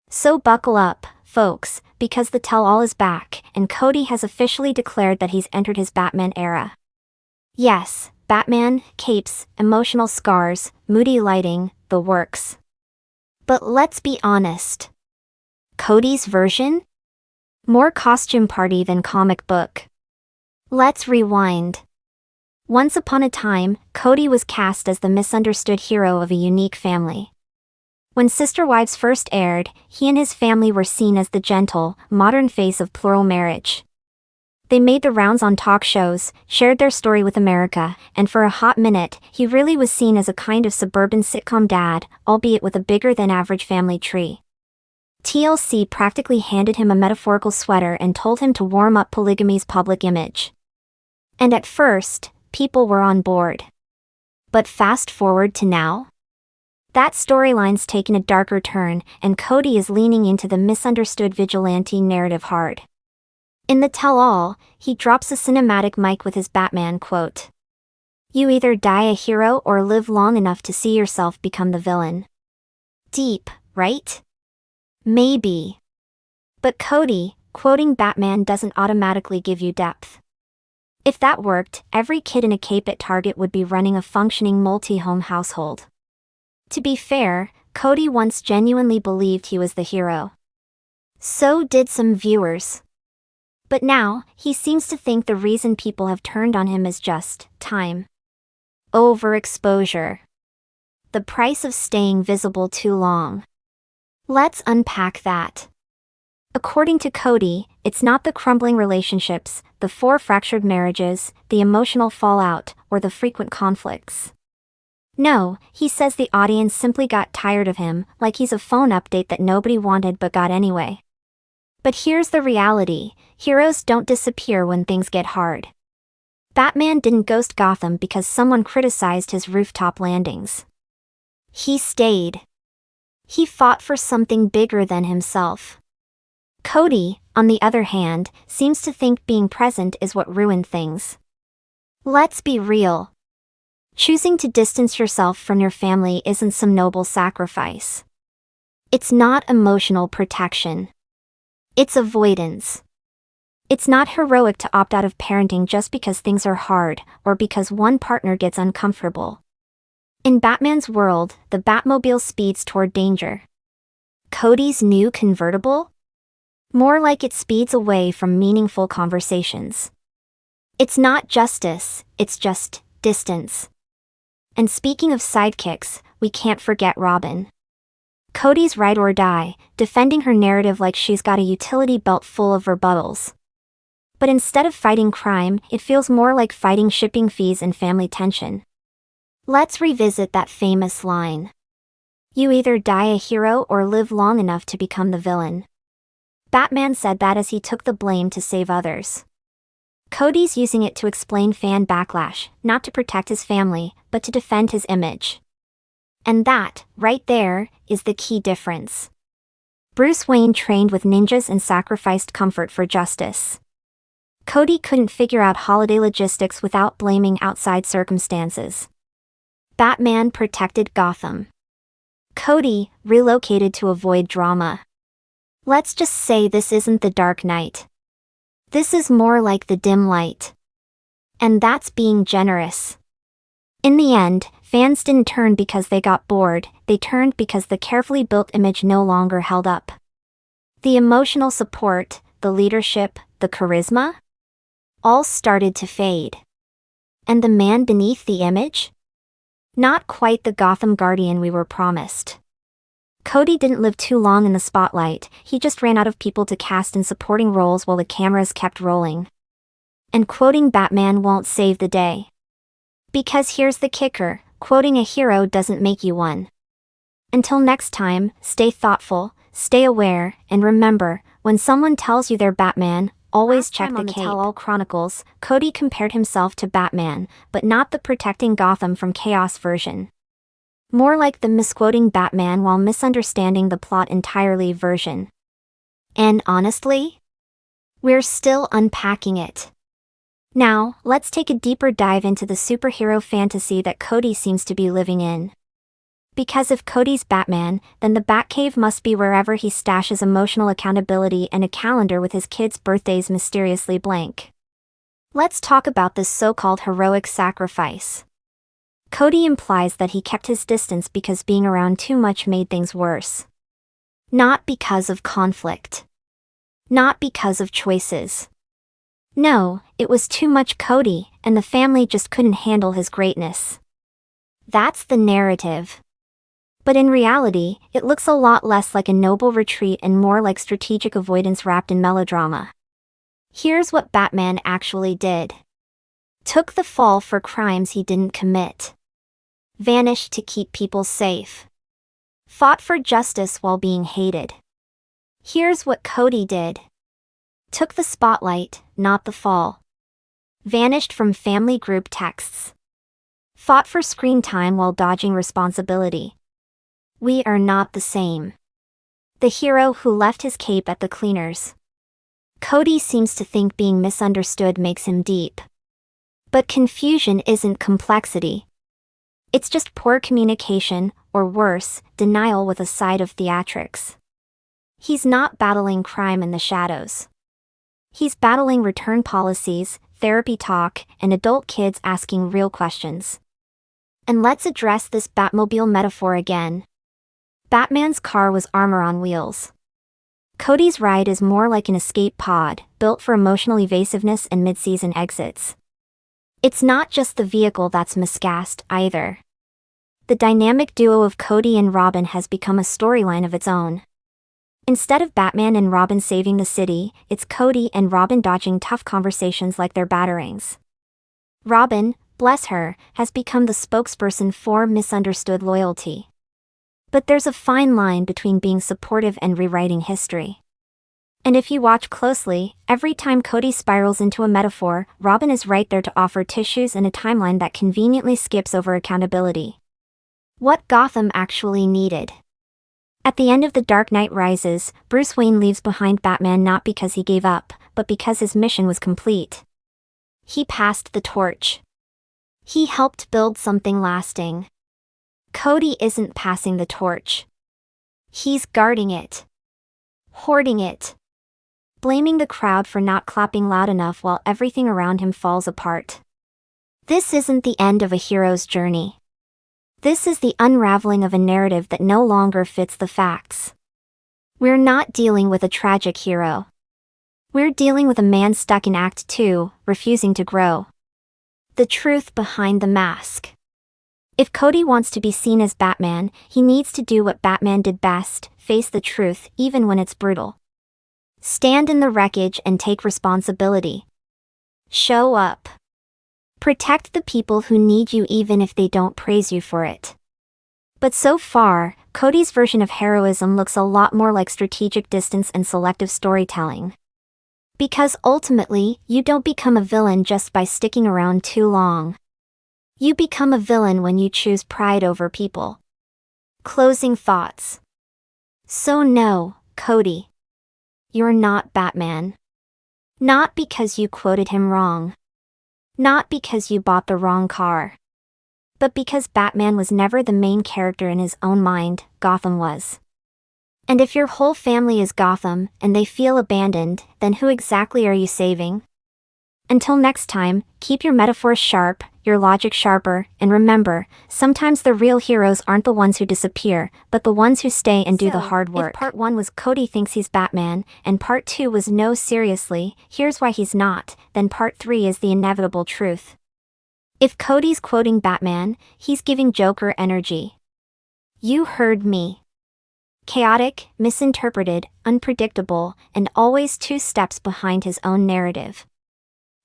So buckle up, folks, because the tell-all is back, and Kody has officially declared that he's entered his Batman era. Yes, Batman, capes, emotional scars, moody lighting, the works. But let's be honest. Kody's version? More costume party than comic book. Let's rewind. Once upon a time, Kody was cast as the misunderstood hero of a unique family. When Sister Wives first aired, he and his family were seen as the gentle, modern face of plural marriage. They made the rounds on talk shows, shared their story with America, and for a hot minute, he really was seen as a kind of suburban sitcom dad, albeit with a bigger-than-average family tree. TLC practically handed him a metaphorical sweater and told him to warm up polygamy's public image. And at first, people were on board. But fast forward to now? That storyline's taken a darker turn, and Kody is leaning into the misunderstood vigilante narrative hard. In the tell-all, he drops a cinematic mic with his Batman quote. "You either die a hero or live long enough to see yourself become the villain." Deep, right? Maybe. But Kody, quoting Batman doesn't automatically give you depth. If that worked, every kid in a cape at Target would be running a functioning multi-home household. To be fair, Kody once genuinely believed he was the hero. So did some viewers. But now, he seems to think the reason people have turned on him is just time. Overexposure. The price of staying visible too long. Let's unpack that. According to Kody, it's not the crumbling relationships, the 4 fractured marriages, the emotional fallout, or the frequent conflicts. No, he says the audience simply got tired of him, like he's a phone update that nobody wanted but got anyway. But here's the reality, heroes don't disappear when things get hard. Batman didn't ghost Gotham because someone criticized his rooftop landings. He stayed. He fought for something bigger than himself. Kody, on the other hand, seems to think being present is what ruined things. Let's be real. Choosing to distance yourself from your family isn't some noble sacrifice. It's not emotional protection. It's avoidance. It's not heroic to opt out of parenting just because things are hard, or because one partner gets uncomfortable. In Batman's world, the Batmobile speeds toward danger. Kody's new convertible? More like it speeds away from meaningful conversations. It's not justice, it's just distance. And speaking of sidekicks, we can't forget Robyn. Kody's ride or die, defending her narrative like she's got a utility belt full of rebuttals. But instead of fighting crime, it feels more like fighting shipping fees and family tension. Let's revisit that famous line. You either die a hero or live long enough to become the villain. Batman said that as he took the blame to save others. Kody's using it to explain fan backlash, not to protect his family, but to defend his image. And that, right there, is the key difference. Bruce Wayne trained with ninjas and sacrificed comfort for justice. Kody couldn't figure out holiday logistics without blaming outside circumstances. Batman protected Gotham. Kody relocated to avoid drama. Let's just say this isn't the Dark Knight. This is more like the dim light. And that's being generous. In the end, fans didn't turn because they got bored, they turned because the carefully built image no longer held up. The emotional support, the leadership, the charisma? All started to fade. And the man beneath the image? Not quite the Gotham Guardian we were promised. Kody didn't live too long in the spotlight, he just ran out of people to cast in supporting roles while the cameras kept rolling. And quoting Batman won't save the day. Because here's the kicker, quoting a hero doesn't make you one. Until next time, stay thoughtful, stay aware, and remember, when someone tells you they're Batman, always check the cape. On the Tell-All Chronicles, Kody compared himself to Batman, but not the protecting Gotham from chaos version. More like the misquoting Batman while misunderstanding the plot entirely version. And honestly, we're still unpacking it. Now, let's take a deeper dive into the superhero fantasy that Kody seems to be living in. Because if Kody's Batman, then the Batcave must be wherever he stashes emotional accountability and a calendar with his kids' birthdays mysteriously blank. Let's talk about this so-called heroic sacrifice. Kody implies that he kept his distance because being around too much made things worse. Not because of conflict. Not because of choices. No, it was too much Kody, and the family just couldn't handle his greatness. That's the narrative. But in reality, it looks a lot less like a noble retreat and more like strategic avoidance wrapped in melodrama. Here's what Batman actually did. Took the fall for crimes he didn't commit. Vanished to keep people safe. Fought for justice while being hated. Here's what Kody did. Took the spotlight, not the fall. Vanished from family group texts. Fought for screen time while dodging responsibility. We are not the same. The hero who left his cape at the cleaners. Kody seems to think being misunderstood makes him deep. But confusion isn't complexity. It's just poor communication, or worse, denial with a side of theatrics. He's not battling crime in the shadows. He's battling return policies, therapy talk, and adult kids asking real questions. And let's address this Batmobile metaphor again. Batman's car was armor on wheels. Kody's ride is more like an escape pod, built for emotional evasiveness and mid-season exits. It's not just the vehicle that's miscast, either. The dynamic duo of Kody and Robyn has become a storyline of its own. Instead of Batman and Robyn saving the city, it's Kody and Robyn dodging tough conversations like their batterings. Robyn, bless her, has become the spokesperson for misunderstood loyalty. But there's a fine line between being supportive and rewriting history. And if you watch closely, every time Kody spirals into a metaphor, Robyn is right there to offer tissues and a timeline that conveniently skips over accountability. What Gotham actually needed. At the end of The Dark Knight Rises, Bruce Wayne leaves behind Batman not because he gave up, but because his mission was complete. He passed the torch. He helped build something lasting. Kody isn't passing the torch. He's guarding it. Hoarding it. Blaming the crowd for not clapping loud enough while everything around him falls apart. This isn't the end of a hero's journey. This is the unraveling of a narrative that no longer fits the facts. We're not dealing with a tragic hero. We're dealing with a man stuck in Act 2, refusing to grow. The truth behind the mask. If Kody wants to be seen as Batman, he needs to do what Batman did best, face the truth, even when it's brutal. Stand in the wreckage and take responsibility. Show up. Protect the people who need you even if they don't praise you for it. But so far, Kody's version of heroism looks a lot more like strategic distance and selective storytelling. Because ultimately, you don't become a villain just by sticking around too long. You become a villain when you choose pride over people. Closing thoughts. So no, Kody. You're not Batman. Not because you quoted him wrong. Not because you bought the wrong car. But because Batman was never the main character in his own mind, Gotham was. And if your whole family is Gotham, and they feel abandoned, then who exactly are you saving? Until next time, keep your metaphors sharp, your logic sharper, and remember, sometimes the real heroes aren't the ones who disappear, but the ones who stay and do the hard work. If part 1 was Kody thinks he's Batman, and part 2 was no seriously, here's why he's not, then part 3 is the inevitable truth. If Kody's quoting Batman, he's giving Joker energy. You heard me. Chaotic, misinterpreted, unpredictable, and always 2 steps behind his own narrative.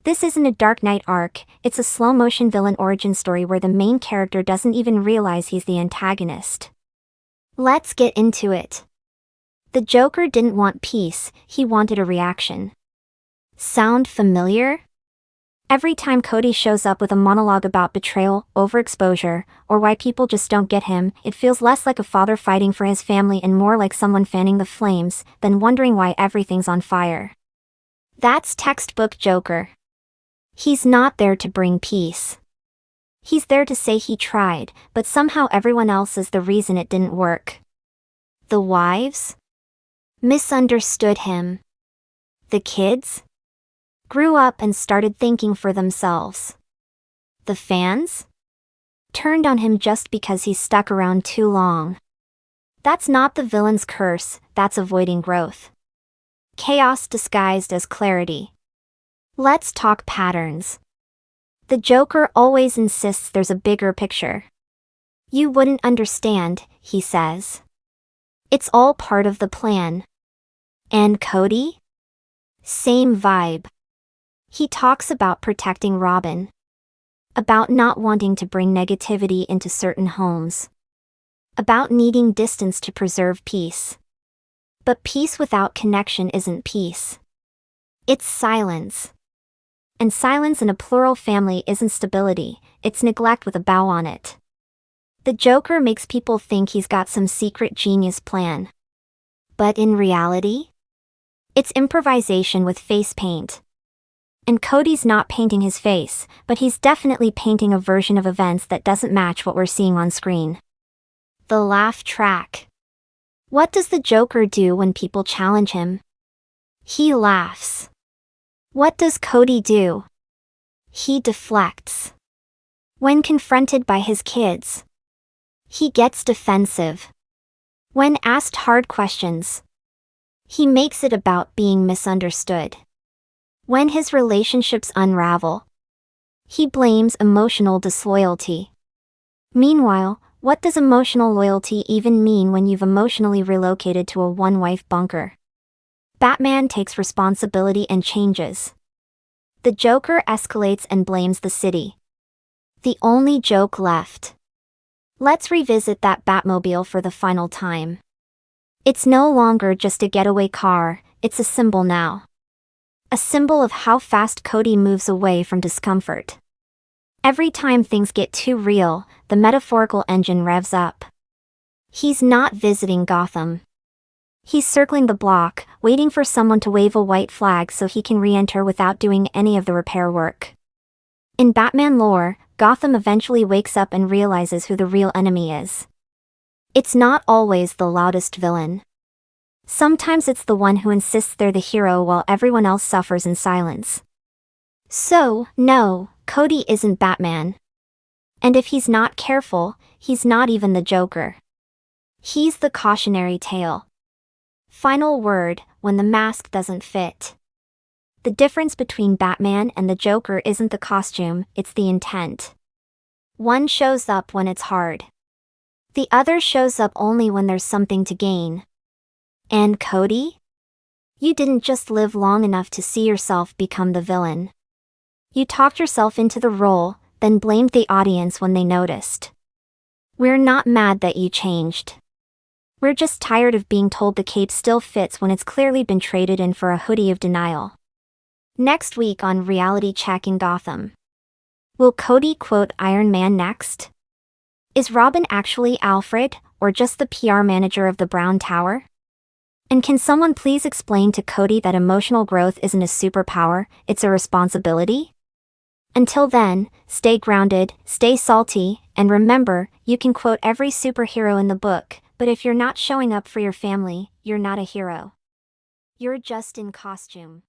This isn't a Dark Knight arc, it's a slow-motion villain origin story where the main character doesn't even realize he's the antagonist. Let's get into it. The Joker didn't want peace, he wanted a reaction. Sound familiar? Every time Kody shows up with a monologue about betrayal, overexposure, or why people just don't get him, it feels less like a father fighting for his family and more like someone fanning the flames, than wondering why everything's on fire. That's textbook Joker. He's not there to bring peace. He's there to say he tried, but somehow everyone else is the reason it didn't work. The wives misunderstood him. The kids grew up and started thinking for themselves. The fans turned on him just because he stuck around too long. That's not the villain's curse, that's avoiding growth. Chaos disguised as clarity. Let's talk patterns. The Joker always insists there's a bigger picture. You wouldn't understand, he says. It's all part of the plan. And Kody? Same vibe. He talks about protecting Robyn. About not wanting to bring negativity into certain homes. About needing distance to preserve peace. But peace without connection isn't peace. It's silence. And silence in a plural family isn't stability, it's neglect with a bow on it. The Joker makes people think he's got some secret genius plan. But in reality, it's improvisation with face paint. And Kody's not painting his face, but he's definitely painting a version of events that doesn't match what we're seeing on screen. The laugh track. What does the Joker do when people challenge him? He laughs. What does Kody do? He deflects. When confronted by his kids, he gets defensive. When asked hard questions, he makes it about being misunderstood. When his relationships unravel, he blames emotional disloyalty. Meanwhile, what does emotional loyalty even mean when you've emotionally relocated to a one-wife bunker? Batman takes responsibility and changes. The Joker escalates and blames the city. The only joke left. Let's revisit that Batmobile for the final time. It's no longer just a getaway car, it's a symbol now. A symbol of how fast Kody moves away from discomfort. Every time things get too real, the metaphorical engine revs up. He's not visiting Gotham. He's circling the block, waiting for someone to wave a white flag so he can re-enter without doing any of the repair work. In Batman lore, Gotham eventually wakes up and realizes who the real enemy is. It's not always the loudest villain. Sometimes it's the one who insists they're the hero while everyone else suffers in silence. So, no, Kody isn't Batman. And if he's not careful, he's not even the Joker. He's the cautionary tale. Final word, when the mask doesn't fit. The difference between Batman and the Joker isn't the costume, it's the intent. One shows up when it's hard. The other shows up only when there's something to gain. And Kody? You didn't just live long enough to see yourself become the villain. You talked yourself into the role, then blamed the audience when they noticed. We're not mad that you changed. We're just tired of being told the cape still fits when it's clearly been traded in for a hoodie of denial. Next week on Reality Check in Gotham. Will Kody quote Iron Man next? Is Robyn actually Alfred, or just the PR manager of the Brown Tower? And can someone please explain to Kody that emotional growth isn't a superpower, it's a responsibility? Until then, stay grounded, stay salty, and remember, you can quote every superhero in the book, but if you're not showing up for your family, you're not a hero. You're just in costume.